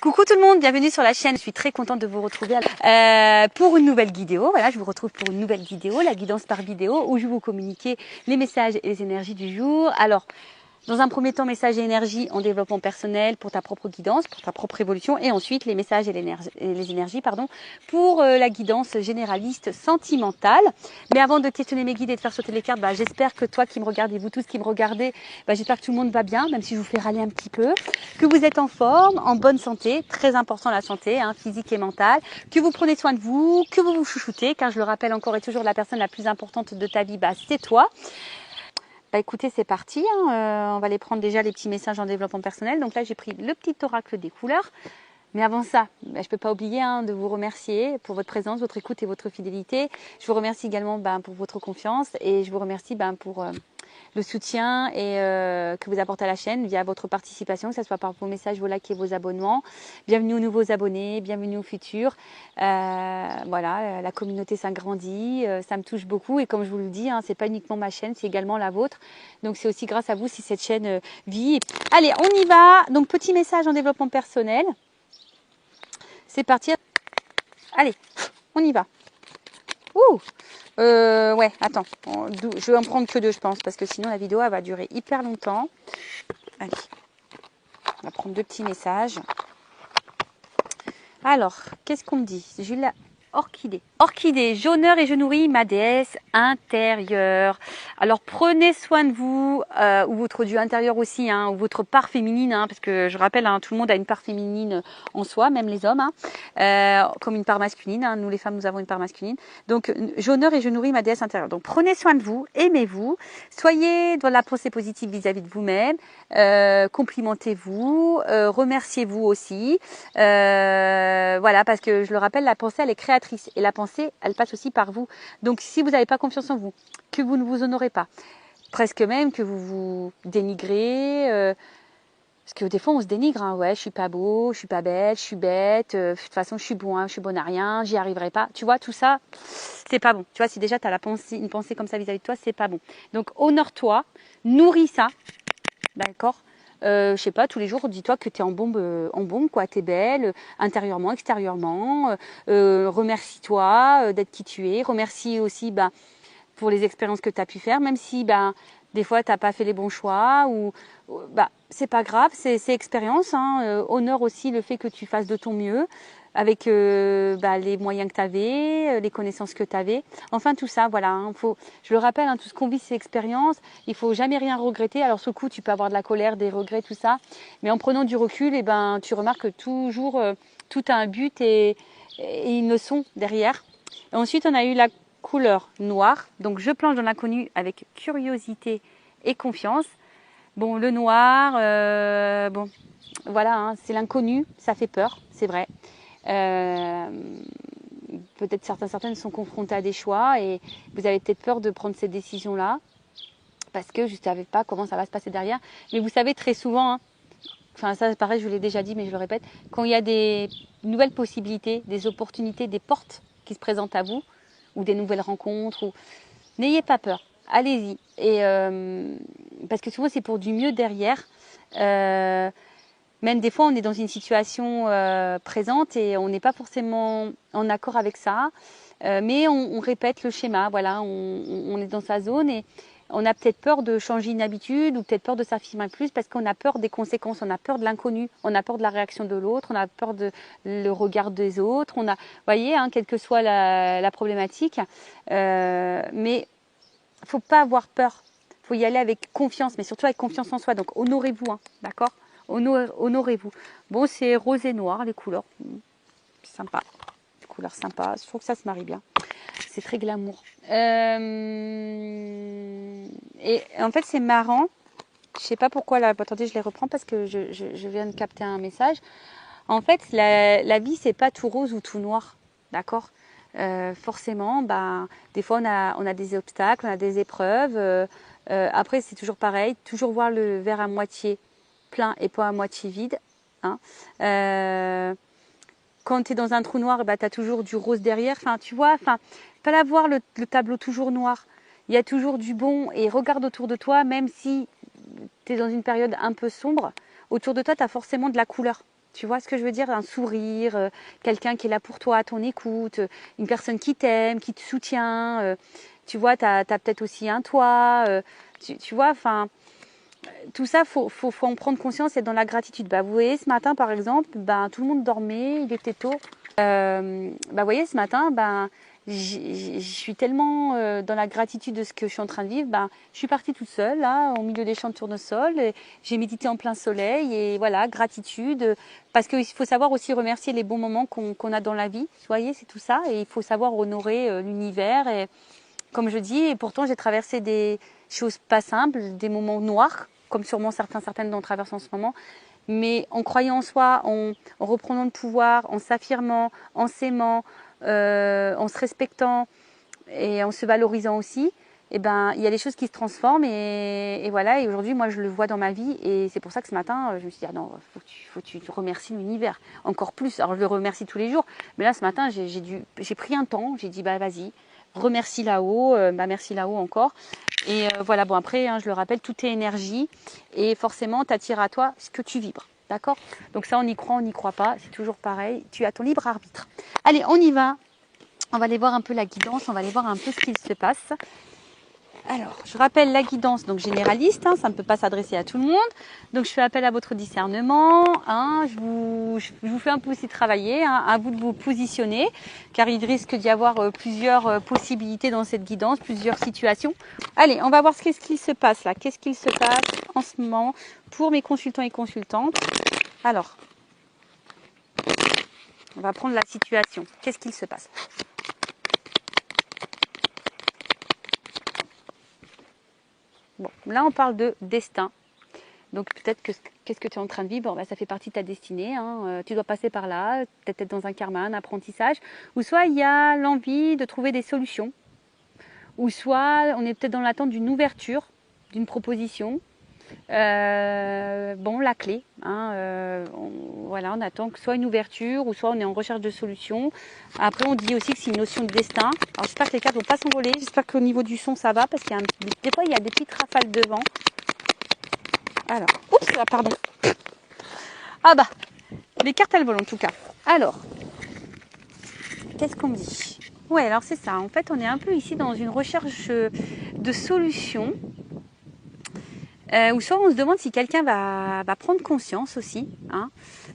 Coucou tout le monde, bienvenue sur la chaîne. Je suis très contente de vous retrouver pour une nouvelle vidéo. Voilà, je vous retrouve pour une nouvelle vidéo, la guidance par vidéo, où je vais vous communiquer les messages et les énergies du jour. Alors, dans un premier temps, messages et énergies en développement personnel pour ta propre guidance, pour ta propre évolution, et ensuite les messages et les énergies pour la guidance généraliste sentimentale. Mais avant de questionner mes guides et de faire sauter les cartes, j'espère que toi qui me regardez, vous tous qui me regardez, j'espère que tout le monde va bien, même si je vous fais râler un petit peu, que vous êtes en forme, en bonne santé, très important la santé, physique et mentale, que vous prenez soin de vous, que vous vous chouchoutez, car je le rappelle encore et toujours, la personne la plus importante de ta vie, c'est toi. Écoutez, c'est parti, on va aller prendre déjà les petits messages en développement personnel. Donc là, j'ai pris le petit oracle des couleurs. Mais avant ça, je ne peux pas oublier de vous remercier pour votre présence, votre écoute et votre fidélité. Je vous remercie également pour votre confiance et je vous remercie pour le soutien que vous apportez à la chaîne via votre participation, que ce soit par vos messages, vos likes et vos abonnements. Bienvenue aux nouveaux abonnés, bienvenue aux futurs. Voilà, la communauté s'agrandit, ça me touche beaucoup et comme je vous le dis, c'est pas uniquement ma chaîne, c'est également la vôtre. Donc c'est aussi grâce à vous si cette chaîne vit. Allez, on y va. Donc petit message en développement personnel. C'est parti. Allez, on y va. Ouh. Ouais, attends. Je vais en prendre que deux, je pense, parce que sinon la vidéo elle va durer hyper longtemps. Allez. On va prendre deux petits messages. Alors, qu'est-ce qu'on me dit? J'ai la orchidée. Orchidée, j'honore et je nourris ma déesse intérieure. Alors prenez soin de vous, ou votre dieu intérieur aussi, ou votre part féminine, parce que je rappelle, tout le monde a une part féminine en soi, même les hommes, comme une part masculine. Nous les femmes, nous avons une part masculine. Donc j'honore et je nourris ma déesse intérieure. Donc prenez soin de vous, aimez-vous, soyez dans la pensée positive vis-à-vis de vous-même, complimentez-vous, remerciez-vous aussi. Voilà, parce que je le rappelle, la pensée elle est créatrice et la pensée elle passe aussi par vous. Donc si vous n'avez pas confiance en vous, que vous ne vous honorez pas, presque même que vous vous dénigrez, parce que des fois on se dénigre, ouais, je suis pas beau, je suis pas belle, je suis bête, de toute façon je suis bon à rien, j'y arriverai pas. Tu vois, tout ça, c'est pas bon. Tu vois, si déjà tu as une pensée comme ça vis-à-vis de toi, c'est pas bon. Donc honore-toi, nourris ça, d'accord. Je sais pas, tous les jours, dis-toi que tu es en bombe, quoi. Tu es belle, intérieurement, extérieurement. Remercie-toi d'être qui tu es. Remercie aussi pour les expériences que tu as pu faire, même si des fois tu n'as pas fait les bons choix. C'est pas grave, c'est expérience. Honore aussi le fait que tu fasses de ton mieux avec les moyens que tu avais, les connaissances que tu avais. Enfin, tout ça, voilà. Je le rappelle, tout ce qu'on vit, c'est expérience. Il faut jamais rien regretter. Alors, sur le coup, tu peux avoir de la colère, des regrets, tout ça. Mais en prenant du recul, tu remarques que toujours, tout a un but et une leçon derrière. Et ensuite, on a eu la couleur noire. Donc, je plonge dans l'inconnu avec curiosité et confiance. Bon, le noir, voilà, c'est l'inconnu. Ça fait peur, c'est vrai. Peut-être certaines sont confrontées à des choix et vous avez peut-être peur de prendre cette décision-là parce que je ne savais pas comment ça va se passer derrière. Mais vous savez très souvent, ça pareil, je vous l'ai déjà dit, mais je le répète, quand il y a des nouvelles possibilités, des opportunités, des portes qui se présentent à vous ou des nouvelles rencontres, n'ayez pas peur, allez-y. Et parce que souvent c'est pour du mieux derrière. Même des fois, on est dans une situation présente et on n'est pas forcément en accord avec ça. Mais on répète le schéma. Voilà, on est dans sa zone et on a peut-être peur de changer une habitude ou peut-être peur de s'affirmer plus parce qu'on a peur des conséquences, on a peur de l'inconnu, on a peur de la réaction de l'autre, on a peur de le regard des autres. Vous voyez, quelle que soit la problématique. Mais il ne faut pas avoir peur. Il faut y aller avec confiance, mais surtout avec confiance en soi. Donc, honorez-vous, d'accord ? Honorez-vous. Bon, c'est rose et noir, les couleurs. Sympa. Les couleurs sympas. Je trouve que ça se marie bien. C'est très glamour. Et en fait, c'est marrant. Je sais pas pourquoi, là, attendez, je les reprends parce que je viens de capter un message. En fait, la vie, c'est pas tout rose ou tout noir. D'accord ? Forcément, des fois, on a des obstacles, on a des épreuves. Après, c'est toujours pareil. Toujours voir le verre à moitié plein et pas à moitié vide. Quand tu es dans un trou noir, tu as toujours du rose derrière. Tu vois, pas l'avoir le tableau toujours noir. Il y a toujours du bon et regarde autour de toi, même si tu es dans une période un peu sombre, autour de toi, tu as forcément de la couleur. Tu vois ce que je veux dire? Un sourire, quelqu'un qui est là pour toi, à ton écoute, une personne qui t'aime, qui te soutient. Tu vois, tu as peut-être aussi un toit. Tu vois, enfin, tout ça, faut en prendre conscience et être dans la gratitude. Bah, vous voyez, ce matin, par exemple, ben, tout le monde dormait, il était tôt. Vous voyez, ce matin, je suis tellement dans la gratitude de ce que je suis en train de vivre. Je suis partie toute seule, là, au milieu des champs de tournesol. J'ai médité en plein soleil et voilà, gratitude. Parce qu'il faut savoir aussi remercier les bons moments qu'on a dans la vie. Vous voyez, c'est tout ça. Et il faut savoir honorer l'univers. Et comme je dis, et pourtant, j'ai traversé des choses pas simples, des moments noirs, comme sûrement certaines en traversent en ce moment. Mais en croyant en soi, en reprenant le pouvoir, en s'affirmant, en s'aimant, en se respectant et en se valorisant aussi, il y a des choses qui se transforment et voilà. Et aujourd'hui, moi, je le vois dans ma vie et c'est pour ça que ce matin, je me suis dit, ah non, faut que tu remercies l'univers encore plus. Alors, je le remercie tous les jours, mais là, ce matin, j'ai pris un temps, j'ai dit, vas-y, remercie là-haut, merci là-haut encore. Et voilà, bon après, je le rappelle, tout est énergie et forcément, tu attires à toi ce que tu vibres. D'accord? Donc ça, on y croit, on n'y croit pas, c'est toujours pareil. Tu as ton libre arbitre. Allez, on y va. On va aller voir un peu la guidance, on va aller voir un peu ce qu'il se passe. Alors, je rappelle la guidance donc généraliste, ça ne peut pas s'adresser à tout le monde. Donc, je fais appel à votre discernement. Je vous fais un peu aussi travailler, à vous de vous positionner, car il risque d'y avoir plusieurs possibilités dans cette guidance, plusieurs situations. Allez, on va voir qu'est-ce qu'il se passe là. Qu'est-ce qu'il se passe en ce moment pour mes consultants et consultantes. Alors, on va prendre la situation. Qu'est-ce qu'il se passe ? Bon, là, on parle de destin. Donc, peut-être que qu'est-ce que tu es en train de vivre, ça fait partie de ta destinée. Tu dois passer par là, peut-être être dans un karma, un apprentissage. Ou soit, il y a l'envie de trouver des solutions. Ou soit, on est peut-être dans l'attente d'une ouverture, d'une proposition. La clé. On attend que soit une ouverture, ou soit on est en recherche de solutions. Après, on dit aussi que c'est une notion de destin. Alors, j'espère que les cartes ne vont pas s'envoler. J'espère qu'au niveau du son, ça va, parce qu'il y a des fois, il y a des petites rafales de vent. Alors, oups, là, pardon. Ah bah, les cartes, elles volent en tout cas. Alors, qu'est-ce qu'on me dit? Ouais, alors c'est ça. En fait, on est un peu ici dans une recherche de solutions. Ou soit on se demande si quelqu'un va prendre conscience aussi.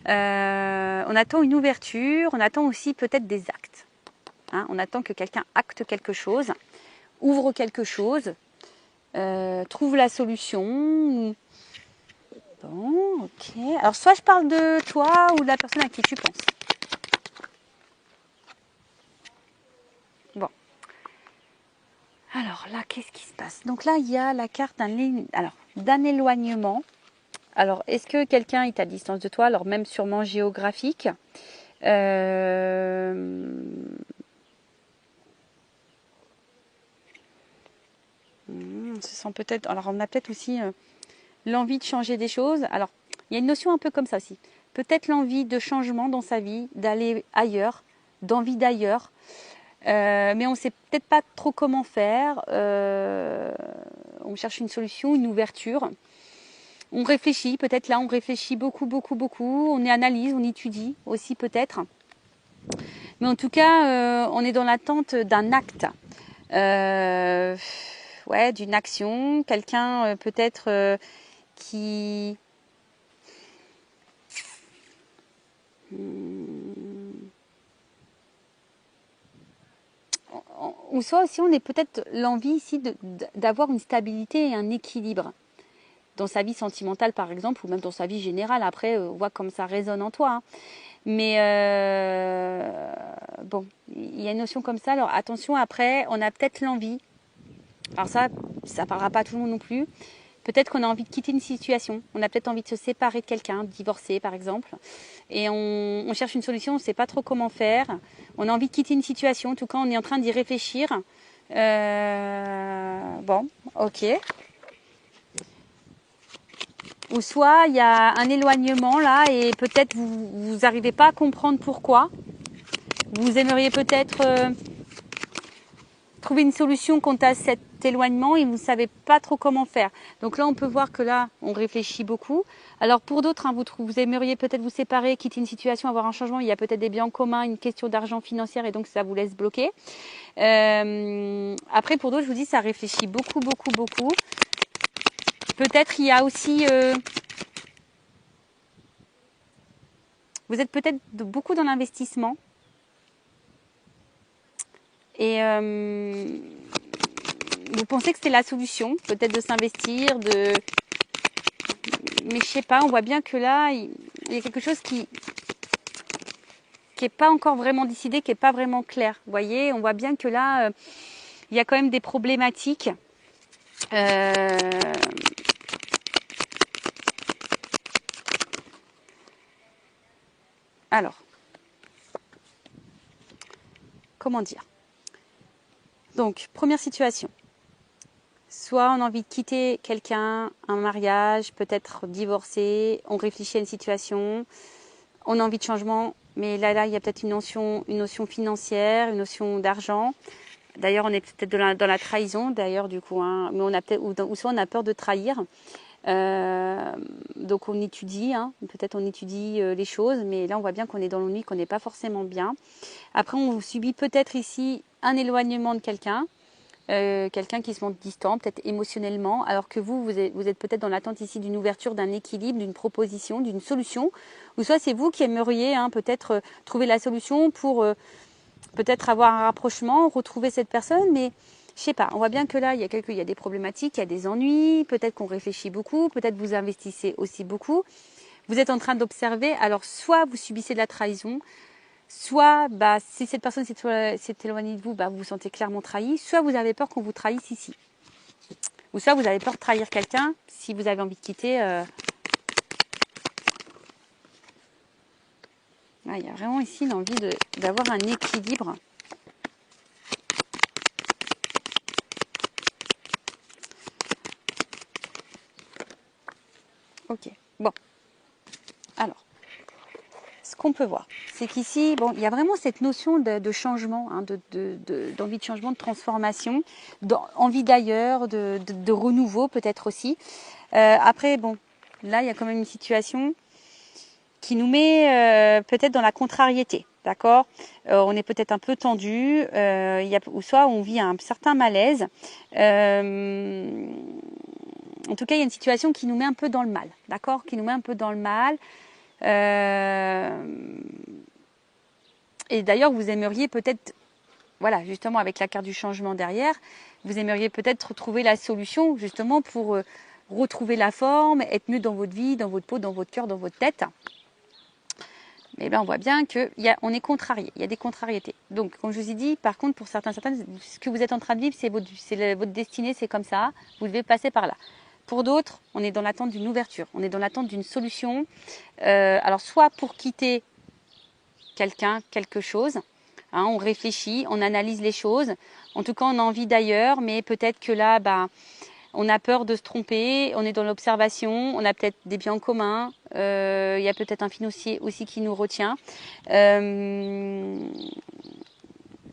On attend une ouverture, on attend aussi peut-être des actes. On attend que quelqu'un acte quelque chose, ouvre quelque chose, trouve la solution. Bon, ok. Alors soit je parle de toi ou de la personne à qui tu penses. Bon. Alors là, qu'est-ce qui se passe? Donc là, il y a la carte d'un éloignement. Alors, est-ce que quelqu'un est à distance de toi? Alors, même sûrement géographique. On se sent peut-être... Alors, on a peut-être aussi l'envie de changer des choses. Alors, il y a une notion un peu comme ça aussi. Peut-être l'envie de changement dans sa vie, d'aller ailleurs, d'envie d'ailleurs. Mais on ne sait peut-être pas trop comment faire. On cherche une solution, une ouverture. On réfléchit, peut-être là, on réfléchit beaucoup. On analyse, on étudie aussi peut-être. Mais en tout cas, on est dans l'attente d'un acte. D'une action. Quelqu'un peut-être qui... Ou soit aussi, on est peut-être l'envie ici d'avoir une stabilité et un équilibre dans sa vie sentimentale par exemple, ou même dans sa vie générale. Après, on voit comme ça résonne en toi. Mais il y a une notion comme ça. Alors attention, après, on a peut-être l'envie. Alors ça parlera pas à tout le monde non plus. Peut-être qu'on a envie de quitter une situation. On a peut-être envie de se séparer de quelqu'un, de divorcer par exemple. Et on cherche une solution, on ne sait pas trop comment faire. On a envie de quitter une situation. En tout cas, on est en train d'y réfléchir. Ok. Ou soit il y a un éloignement là et peut-être vous n'arrivez pas à comprendre pourquoi. Vous aimeriez peut-être trouver une solution quant à cette éloignement et vous ne savez pas trop comment faire. Donc là, on peut voir que là, on réfléchit beaucoup. Alors pour d'autres, hein, vous aimeriez peut-être vous séparer, quitter une situation, avoir un changement. Il y a peut-être des biens en commun, une question d'argent financière et donc ça vous laisse bloquer. Après, pour d'autres, je vous dis, ça réfléchit beaucoup, beaucoup, beaucoup. Peut-être il y a aussi... vous êtes peut-être beaucoup dans l'investissement. Et vous pensez que c'est la solution, peut-être de s'investir, mais je sais pas, on voit bien que là, il y a quelque chose qui est pas encore vraiment décidé, qui est pas vraiment clair. Vous voyez, on voit bien que là, il y a quand même des problématiques. Alors, comment dire? Donc, première situation. Soit on a envie de quitter quelqu'un, un mariage, peut-être divorcer, on réfléchit à une situation, on a envie de changement, mais là, il y a peut-être une notion financière, une notion d'argent. D'ailleurs, on est peut-être dans la trahison, d'ailleurs, du coup, hein, mais on a peut-être, ou soit on a peur de trahir. Donc on étudie, hein, peut-être on étudie les choses, mais là on voit bien qu'on est dans l'ennui, qu'on n'est pas forcément bien. Après, on subit peut-être ici un éloignement de quelqu'un. Quelqu'un qui se montre distant, peut-être émotionnellement, alors que vous êtes peut-être dans l'attente ici d'une ouverture, d'un équilibre, d'une proposition, d'une solution, ou soit c'est vous qui aimeriez peut-être trouver la solution pour peut-être avoir un rapprochement, retrouver cette personne, mais je sais pas, on voit bien que là, il y a des problématiques, il y a des ennuis, peut-être qu'on réfléchit beaucoup, peut-être vous investissez aussi beaucoup, vous êtes en train d'observer, alors soit vous subissez de la trahison, soit, si cette personne s'est éloignée de vous, vous vous sentez clairement trahi. Soit vous avez peur qu'on vous trahisse ici. Ou soit vous avez peur de trahir quelqu'un si vous avez envie de quitter. Il y a vraiment ici l'envie d'avoir un équilibre. Ok, bon. Alors. Ce qu'on peut voir, c'est qu'ici, il y a vraiment cette notion de changement, d'envie de changement, de transformation, d'envie d'ailleurs, de renouveau peut-être aussi. Après, là, il y a quand même une situation qui nous met peut-être dans la contrariété, d'accord ? On est peut-être un peu tendu, ou soit on vit un certain malaise. En tout cas, il y a une situation qui nous met un peu dans le mal, d'accord ? Qui nous met un peu dans le mal. Et d'ailleurs, vous aimeriez peut-être, voilà, justement avec la carte du changement derrière, vous aimeriez peut-être retrouver la solution justement pour retrouver la forme, être mieux dans votre vie, dans votre peau, dans votre cœur, dans votre tête. Mais on voit bien qu'on est contrarié, il y a des contrariétés. Donc, comme je vous ai dit, par contre, pour certaines, ce que vous êtes en train de vivre, c'est votre destinée, c'est comme ça, vous devez passer par là. Pour d'autres, on est dans l'attente d'une ouverture, on est dans l'attente d'une solution. Alors, soit pour quitter quelqu'un, quelque chose, on réfléchit, on analyse les choses. En tout cas, on a envie d'ailleurs, mais peut-être que là, on a peur de se tromper, on est dans l'observation, on a peut-être des biens en commun, il y a peut-être un financier aussi qui nous retient.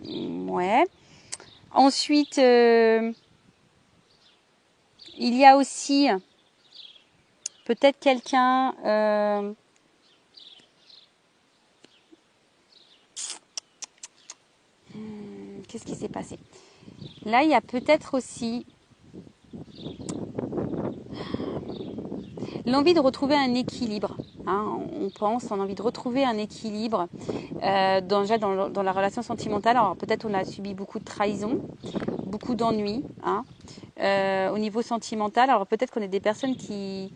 Ouais. Ensuite, il y a aussi peut-être quelqu'un... qu'est-ce qui s'est passé? Là, il y a peut-être aussi l'envie de retrouver un équilibre. On a envie de retrouver un équilibre dans la relation sentimentale. Alors peut-être on a subi beaucoup de trahison, beaucoup d'ennuis. Au niveau sentimental, alors peut-être qu'on est des personnes qui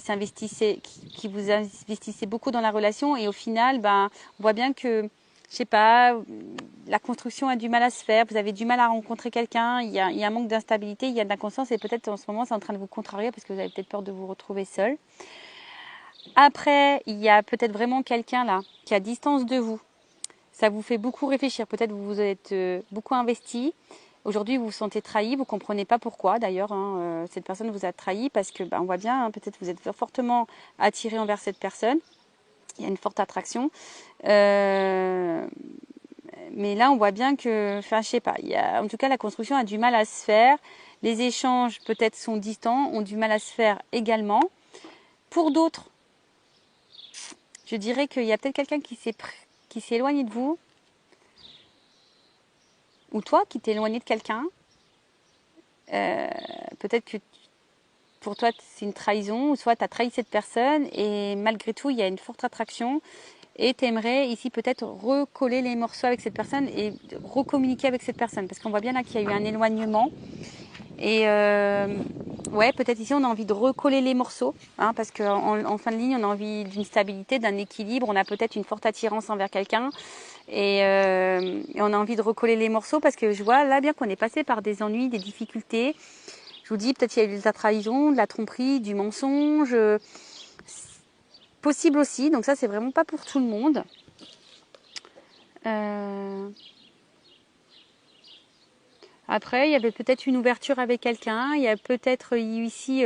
s'investissaient, qui vous investissaient beaucoup dans la relation et au final, on voit bien que, je sais pas, la construction a du mal à se faire, vous avez du mal à rencontrer quelqu'un, il y a un manque d'instabilité, il y a de l'inconscience et peut-être en ce moment c'est en train de vous contrarier parce que vous avez peut-être peur de vous retrouver seul. Après, il y a peut-être vraiment quelqu'un là qui est à distance de vous. Ça vous fait beaucoup réfléchir, peut-être vous vous êtes beaucoup investi. Aujourd'hui, vous vous sentez trahi, vous ne comprenez pas pourquoi d'ailleurs. Cette personne vous a trahi parce que on voit bien, peut-être vous êtes fortement attiré envers cette personne. Il y a une forte attraction. Mais là, on voit bien que, enfin, je sais pas, en tout cas, la construction a du mal à se faire. Les échanges, peut-être, sont distants, ont du mal à se faire également. Pour d'autres, je dirais qu'il y a peut-être quelqu'un qui s'est éloigné de vous, ou toi qui t'es éloigné de quelqu'un. Peut-être que pour toi, c'est une trahison, ou soit tu as trahi cette personne, et malgré tout, il y a une forte attraction. Et tu aimerais ici peut-être recoller les morceaux avec cette personne et recommuniquer avec cette personne. Parce qu'on voit bien là qu'il y a eu un éloignement. Et ouais, peut-être ici on a envie de recoller les morceaux. Hein, parce qu'en fin de ligne, on a envie d'une stabilité, d'un équilibre. On a peut-être une forte attirance envers quelqu'un. Et on a envie de recoller les morceaux parce que je vois là bien qu'on est passé par des ennuis, des difficultés. Je vous dis, peut-être qu'il y a eu de la trahison, de la tromperie, du mensonge. Possible aussi, donc ça c'est vraiment pas pour tout le monde. Après, il y avait peut-être une ouverture avec quelqu'un, il y a peut-être ici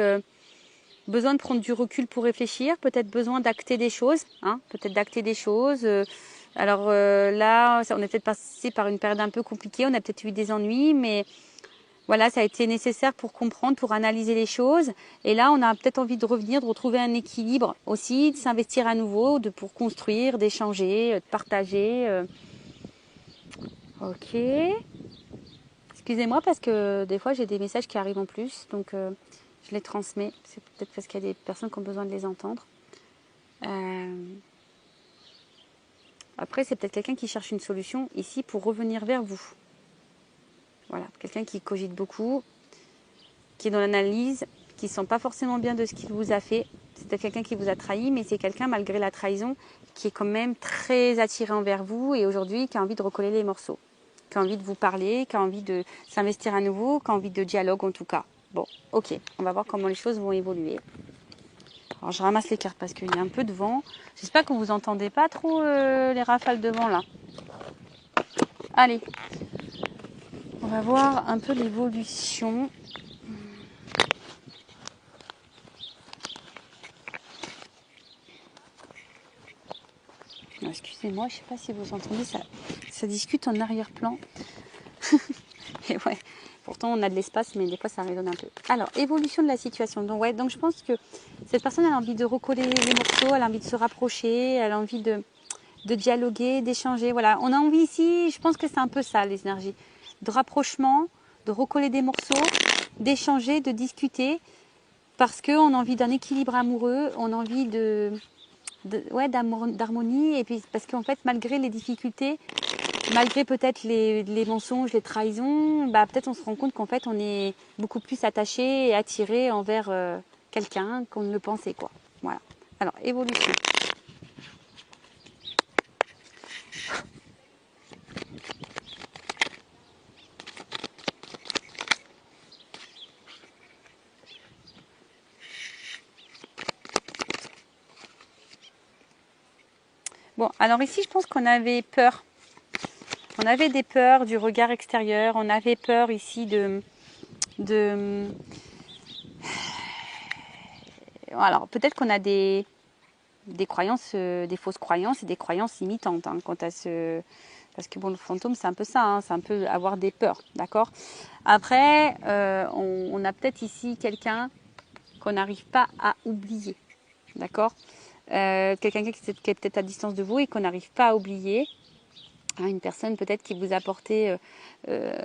besoin de prendre du recul pour réfléchir, peut-être besoin d'acter des choses, hein, peut-être d'acter des choses. Alors là, on est peut-être passé par une période un peu compliquée, on a peut-être eu des ennuis, mais voilà, ça a été nécessaire pour comprendre, pour analyser les choses. Et là, on a peut-être envie de revenir, de retrouver un équilibre aussi, de s'investir à nouveau, pour construire, d'échanger, de partager. Ok. Excusez-moi parce que des fois, j'ai des messages qui arrivent en plus. Donc, je les transmets. C'est peut-être parce qu'il y a des personnes qui ont besoin de les entendre. Après, c'est peut-être quelqu'un qui cherche une solution ici pour revenir vers vous. Voilà, quelqu'un qui cogite beaucoup, qui est dans l'analyse, qui ne sent pas forcément bien de ce qu'il vous a fait. C'est peut-être quelqu'un qui vous a trahi, mais c'est quelqu'un, malgré la trahison, qui est quand même très attiré envers vous et aujourd'hui qui a envie de recoller les morceaux, qui a envie de vous parler, qui a envie de s'investir à nouveau, qui a envie de dialogue en tout cas. Bon, ok, on va voir comment les choses vont évoluer. Alors je ramasse les cartes parce qu'il y a un peu de vent. J'espère que vous entendez pas trop les rafales de vent là. Allez, on va voir un peu l'évolution. Excusez-moi, je ne sais pas si vous entendez, ça discute en arrière-plan. Et ouais, pourtant on a de l'espace, mais des fois ça résonne un peu. Alors, évolution de la situation. Donc, ouais, donc je pense que cette personne elle a envie de recoller les morceaux, elle a envie de se rapprocher, elle a envie de dialoguer, d'échanger. Voilà, on a envie ici, je pense que c'est un peu ça les énergies. De rapprochement, de recoller des morceaux, d'échanger, de discuter, parce qu'on a envie d'un équilibre amoureux, on a envie d'harmonie, et puis parce qu'en fait malgré les difficultés, malgré peut-être les mensonges, les trahisons, bah peut-être on se rend compte qu'en fait on est beaucoup plus attaché et attiré envers quelqu'un qu'on ne le pensait quoi. Voilà. Alors évolution. Bon, alors ici je pense qu'on avait peur. On avait des peurs du regard extérieur, on avait peur ici alors peut-être qu'on a des croyances, des fausses croyances et des croyances limitantes hein, quant à ce... Parce que bon, le fantôme, c'est un peu ça, hein, c'est un peu avoir des peurs, d'accord. Après, on a peut-être ici quelqu'un qu'on n'arrive pas à oublier, d'accord. Quelqu'un qui est peut-être à distance de vous et qu'on n'arrive pas à oublier. Une personne peut-être qui vous apportait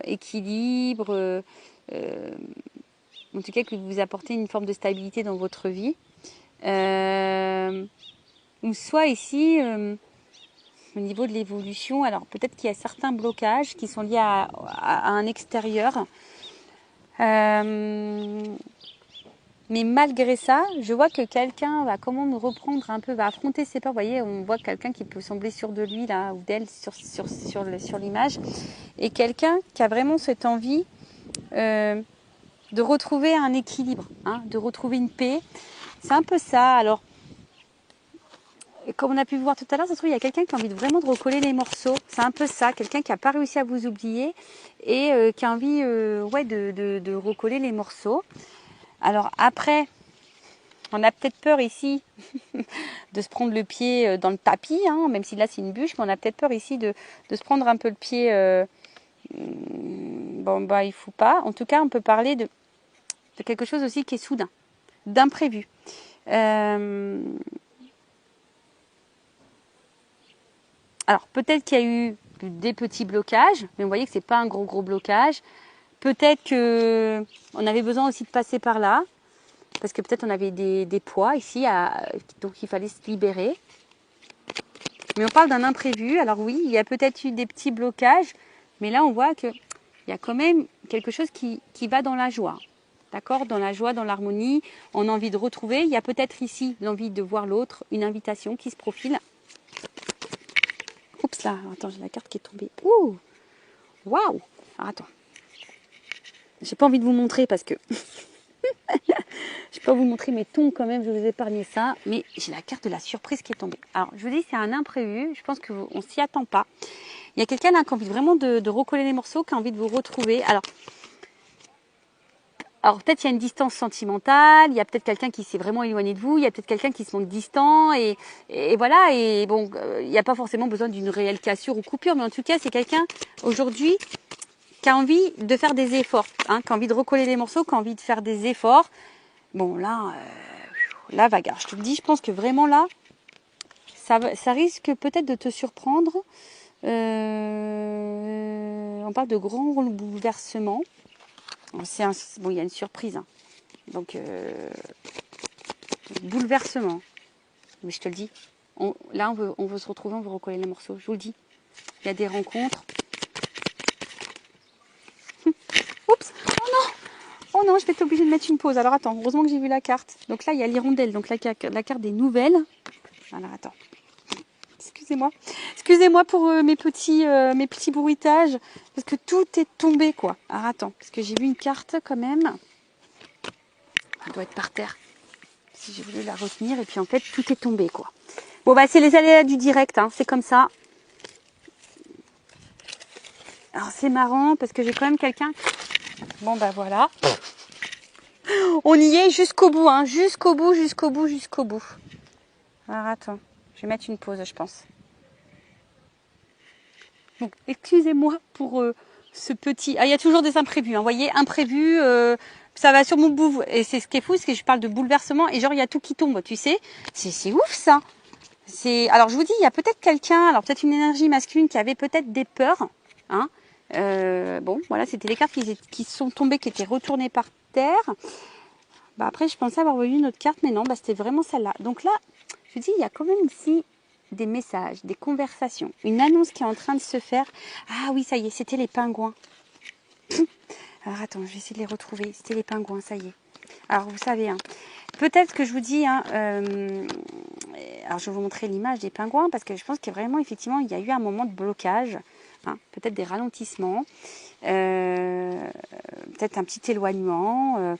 équilibre, en tout cas qui vous apportait une forme de stabilité dans votre vie. Ou soit ici, au niveau de l'évolution, alors peut-être qu'il y a certains blocages qui sont liés à un extérieur. Mais malgré ça, je vois que quelqu'un va comment me reprendre un peu, va affronter ses peurs. Vous voyez, on voit quelqu'un qui peut sembler sûr de lui là ou d'elle sur l'image, et quelqu'un qui a vraiment cette envie de retrouver un équilibre, hein, de retrouver une paix. C'est un peu ça. Alors, comme on a pu voir tout à l'heure, ça se trouve il y a quelqu'un qui a envie vraiment de recoller les morceaux. C'est un peu ça, quelqu'un qui n'a pas réussi à vous oublier et qui a envie, de recoller les morceaux. Alors après, On a peut-être peur ici de se prendre le pied dans le tapis, hein, même si là c'est une bûche, mais on a peut-être peur ici de se prendre un peu le pied. Bon, bah, il faut pas. En tout cas, on peut parler de quelque chose aussi qui est soudain, d'imprévu. Alors, peut-être qu'il y a eu des petits blocages, mais vous voyez que c'est pas un gros blocage. Peut-être qu'on avait besoin aussi de passer par là, parce que peut-être on avait des poids ici, donc il fallait se libérer. Mais on parle d'un imprévu. Alors oui, il y a peut-être eu des petits blocages, mais là on voit qu'il y a quand même quelque chose qui va dans la joie. D'accord? Dans la joie, dans l'harmonie, on a envie de retrouver. Il y a peut-être ici l'envie de voir l'autre, une invitation qui se profile. Oups là, attends, j'ai la carte qui est tombée. Ouh! Waouh! Alors attends. J'ai pas envie de vous montrer parce que je peux pas vous montrer mes tons quand même, je vais vous épargner ça, mais j'ai la carte de la surprise qui est tombée. Alors, je vous dis, c'est un imprévu, je pense qu'on s'y attend pas. Il y a quelqu'un là qui a envie vraiment de recoller les morceaux, qui a envie de vous retrouver. Alors peut-être il y a une distance sentimentale, il y a peut-être quelqu'un qui s'est vraiment éloigné de vous, il y a peut-être quelqu'un qui se montre distant, et voilà, et bon, il n'y a pas forcément besoin d'une réelle cassure ou coupure, mais en tout cas, c'est quelqu'un aujourd'hui qui a envie de faire des efforts, hein, qui a envie de recoller les morceaux, qui a envie de faire des efforts. Bon, là, bagarre, je te le dis, je pense que vraiment là, ça risque peut-être de te surprendre. On parle de grands bouleversements. Bon, il y a une surprise, hein. Donc, bouleversement. Mais je te le dis, là, on veut se retrouver, on veut recoller les morceaux, je vous le dis. Il y a des rencontres. Oups, oh non, je vais être obligée de mettre une pause. Alors attends, heureusement que j'ai vu la carte. Donc là, il y a l'hirondelle, donc la carte des nouvelles. Alors attends. Excusez-moi pour mes petits bruitages, parce que tout est tombé, quoi. Alors attends, parce que j'ai vu une carte quand même. Elle doit être par terre. Si j'ai voulu la retenir, et puis en fait, tout est tombé, quoi. Bon, bah, c'est les aléas du direct, hein, c'est comme ça. Alors, c'est marrant, parce que j'ai quand même quelqu'un... Bon, bah, voilà. On y est jusqu'au bout, hein, jusqu'au bout. Alors, attends, je vais mettre une pause, je pense. Donc, excusez-moi pour ce petit... Ah, il y a toujours des imprévus, hein, vous voyez, imprévus... ça va sur mon bout. Et c'est ce qui est fou, c'est que je parle de bouleversement et genre il y a tout qui tombe, tu sais. C'est ouf ça. Alors je vous dis, il y a peut-être quelqu'un, alors peut-être une énergie masculine qui avait peut-être des peurs. Hein. Bon, voilà, c'était les cartes qui sont tombées, qui étaient retournées par terre. Bah, après, je pensais avoir vu une autre carte, mais non, bah, c'était vraiment celle-là. Donc là, je vous dis, il y a quand même ici des messages, des conversations, une annonce qui est en train de se faire. Ah oui, ça y est, c'était les pingouins. Alors attends, je vais essayer de les retrouver. C'était les pingouins, ça y est. Alors vous savez, hein, peut-être que je vous dis, hein, alors je vais vous montrer l'image des pingouins parce que je pense que vraiment, effectivement, il y a eu un moment de blocage, hein, peut-être des ralentissements, peut-être un petit éloignement.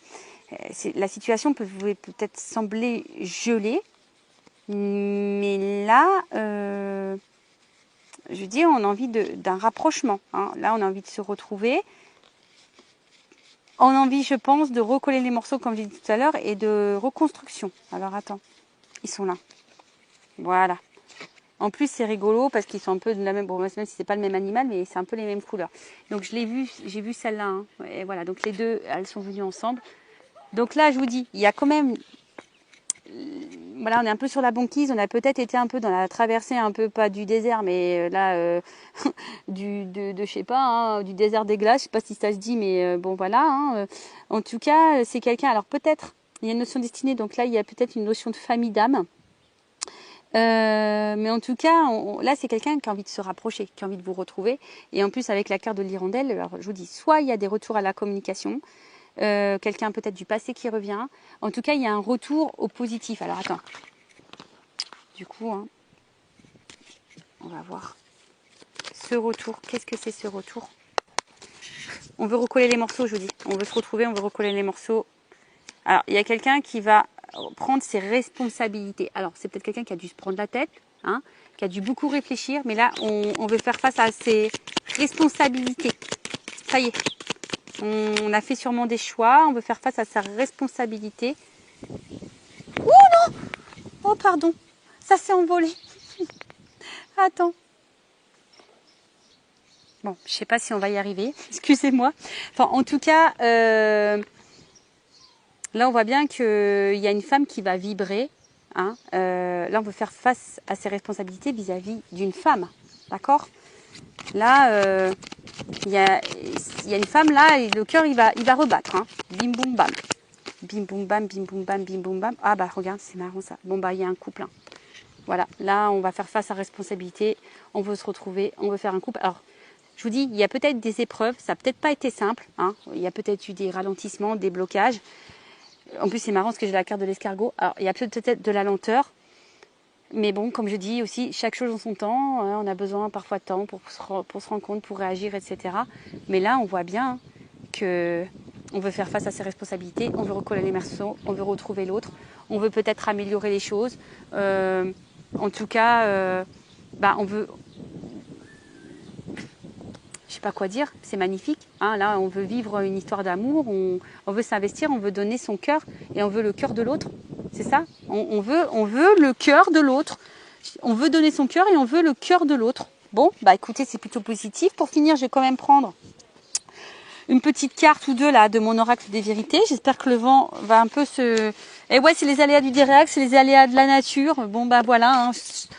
La situation peut peut-être sembler gelée, mais là, je dis, on a envie d'un rapprochement. Hein. Là, on a envie de se retrouver. On a envie, je pense, de recoller les morceaux, comme j'ai dit tout à l'heure, et de reconstruction. Alors, attends. Ils sont là. Voilà. En plus, c'est rigolo parce qu'ils sont un peu de la même... Bon, même si c'est pas le même animal, mais c'est un peu les mêmes couleurs. Donc, j'ai vu celle-là. Hein. Et voilà. Donc, les deux, elles sont venues ensemble. Donc là, je vous dis, il y a quand même... Voilà, on est un peu sur la banquise. On a peut-être été un peu dans la traversée, un peu pas du désert, mais là, je sais pas, hein, du désert des glaces. Je sais pas si ça se dit, mais bon, voilà. Hein, en tout cas, c'est quelqu'un. Alors peut-être, il y a une notion destinée. Donc là, il y a peut-être une notion de famille d'âme. Mais en tout cas, là, c'est quelqu'un qui a envie de se rapprocher, qui a envie de vous retrouver. Et en plus, avec la carte de l'hirondelle, alors je vous dis, soit il y a des retours à la communication. Quelqu'un peut-être du passé qui revient. En tout cas, il y a un retour au positif. Alors, attends. Du coup, hein, on va voir. Ce retour, qu'est-ce que c'est ce retour? On veut recoller les morceaux, je vous dis. On veut se retrouver, on veut recoller les morceaux. Alors, il y a quelqu'un qui va prendre ses responsabilités. Alors, c'est peut-être quelqu'un qui a dû se prendre la tête, hein, qui a dû beaucoup réfléchir. Mais là, on veut faire face à ses responsabilités. Ça y est. On a fait sûrement des choix, on veut faire face à sa responsabilité. Ouh, Oh, pardon. Ça s'est envolé. Attends. Bon, je sais pas si on va y arriver. Excusez-moi. Enfin, en tout cas, là, on voit bien qu'il y a une femme qui va vibrer. Hein. Là, on veut faire face à ses responsabilités vis-à-vis d'une femme. D'accord? Là, il y a une femme là, et le cœur, il va rebattre. Hein. Bim, boum, bam. Bim, boum, bam, bim, boum, bam, bim, boum, bam. Ah bah, regarde, c'est marrant ça. Bon, bah, il y a un couple. Hein. Voilà, là, on va faire face à responsabilité. On veut se retrouver, on veut faire un couple. Alors, je vous dis, il y a peut-être des épreuves. Ça n'a peut-être pas été simple. Hein. Il y a peut-être eu des ralentissements, des blocages. En plus, c'est marrant parce que j'ai la carte de l'escargot. Alors, il y a peut-être de la lenteur. Mais bon, comme je dis aussi, chaque chose en son temps. Hein, on a besoin parfois de temps pour se rendre compte, pour réagir, etc. Mais là, on voit bien que on veut faire face à ses responsabilités. On veut recoller les morceaux. On veut retrouver l'autre. On veut peut-être améliorer les choses. En tout cas, on veut... Je sais pas quoi dire, c'est magnifique. Hein, là, on veut vivre une histoire d'amour, on veut s'investir, on veut donner son cœur et on veut le cœur de l'autre. C'est ça, on veut le cœur de l'autre. On veut donner son cœur et on veut le cœur de l'autre. Bon, bah écoutez, c'est plutôt positif. Pour finir, je vais quand même prendre une petite carte ou deux là de mon oracle des vérités. J'espère que le vent va un peu se... Et ouais, c'est les aléas du direct, c'est les aléas de la nature. Bon, bah voilà, hein.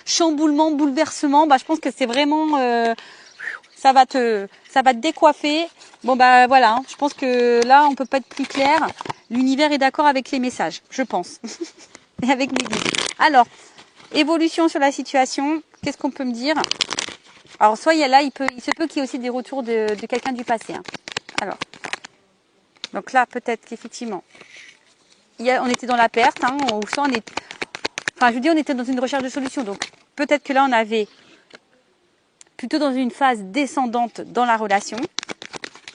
Chamboulement, bouleversement. Bah, je pense que c'est vraiment... Ça va te décoiffer. Bon bah voilà, hein. Je pense que là on peut pas être plus clair. L'univers est d'accord avec les messages, je pense. Et avec mes guides. Alors, évolution sur la situation, qu'est-ce qu'on peut me dire? Alors soit il y a là, il se peut qu'il y ait aussi des retours de quelqu'un du passé. Hein. Alors, donc là peut-être qu'effectivement, on était dans la perte, hein, on était dans une recherche de solution. Donc peut-être que là on avait plutôt dans une phase descendante dans la relation.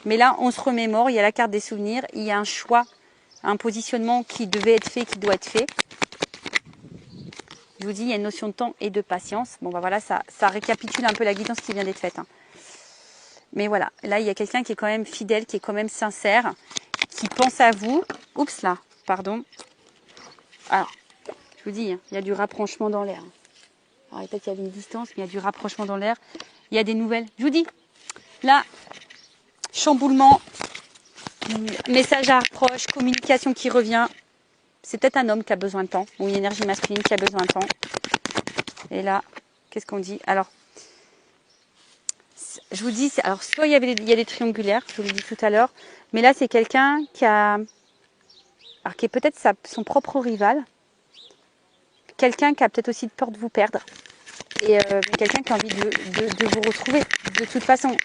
Mais là, on se remémore, il y a la carte des souvenirs, il y a un choix, un positionnement qui devait être fait, qui doit être fait. Je vous dis, il y a une notion de temps et de patience. Bon, bah voilà, ça récapitule un peu la guidance qui vient d'être faite. Hein. Mais voilà, là, il y a quelqu'un qui est quand même fidèle, qui est quand même sincère, qui pense à vous. Oups, là, pardon. Alors, je vous dis, hein, il y a du rapprochement dans l'air. Alors, peut-être qu'il y avait une distance, mais il y a du rapprochement dans l'air. Il y a des nouvelles. Je vous dis, là, chamboulement, message à reproche, communication qui revient. C'est peut-être un homme qui a besoin de temps, ou une énergie masculine qui a besoin de temps. Et là, qu'est-ce qu'on dit? Alors, je vous dis, alors soit il y a des triangulaires, je vous l'ai dit tout à l'heure, mais là c'est quelqu'un qui est peut-être son propre rival, quelqu'un qui a peut-être aussi peur de vous perdre, et quelqu'un qui a envie de vous retrouver. De toute façon,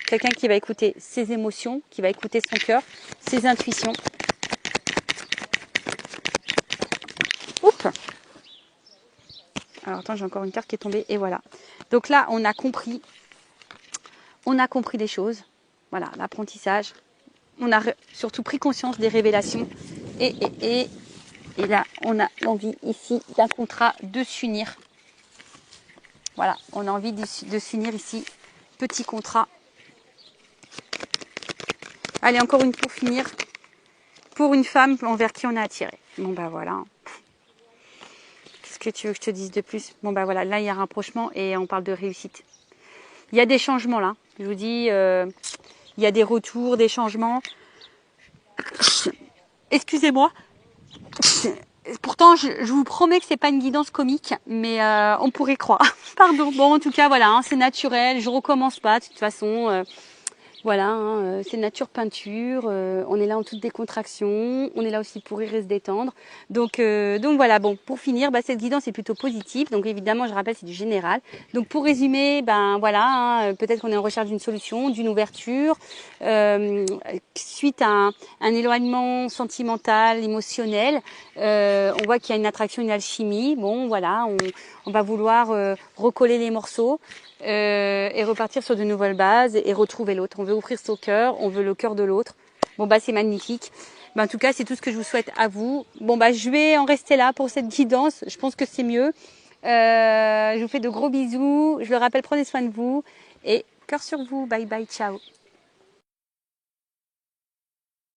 quelqu'un qui va écouter ses émotions, qui va écouter son cœur, ses intuitions. Oups. Alors attends, j'ai encore une carte qui est tombée, et voilà. Donc là, on a compris les choses. Voilà, l'apprentissage. On a surtout pris conscience des révélations. Et là, on a l'envie ici d'un contrat de s'unir. Voilà, on a envie de s'unir ici. Petit contrat. Allez, encore une pour finir. Pour une femme envers qui on a attiré. Bon, bah voilà. Qu'est-ce que tu veux que je te dise de plus? Bon, bah voilà, là, il y a un rapprochement et on parle de réussite. Il y a des changements là. Je vous dis, il y a des retours, des changements. Excusez-moi. Pourtant, je vous promets que c'est pas une guidance comique, mais on pourrait croire. Pardon. Bon, en tout cas, voilà, hein, c'est naturel. Je recommence pas de toute façon. Voilà, hein, c'est nature peinture. On est là en toute décontraction. On est là aussi pour rire et se détendre. Donc voilà. Bon, pour finir, cette guidance est plutôt positive. Donc évidemment, je rappelle, c'est du général. Donc pour résumer, voilà, hein, peut-être qu'on est en recherche d'une solution, d'une ouverture, suite à un éloignement sentimental, émotionnel. On voit qu'il y a une attraction, une alchimie. Bon, voilà, on va vouloir recoller les morceaux. Et repartir sur de nouvelles bases et retrouver l'autre. On veut ouvrir son cœur, on veut le cœur de l'autre. Bon c'est magnifique. En tout cas, c'est tout ce que je vous souhaite à vous. Bon je vais en rester là pour cette guidance. Je pense que c'est mieux. Je vous fais de gros bisous. Je le rappelle, prenez soin de vous et cœur sur vous. Bye bye, ciao.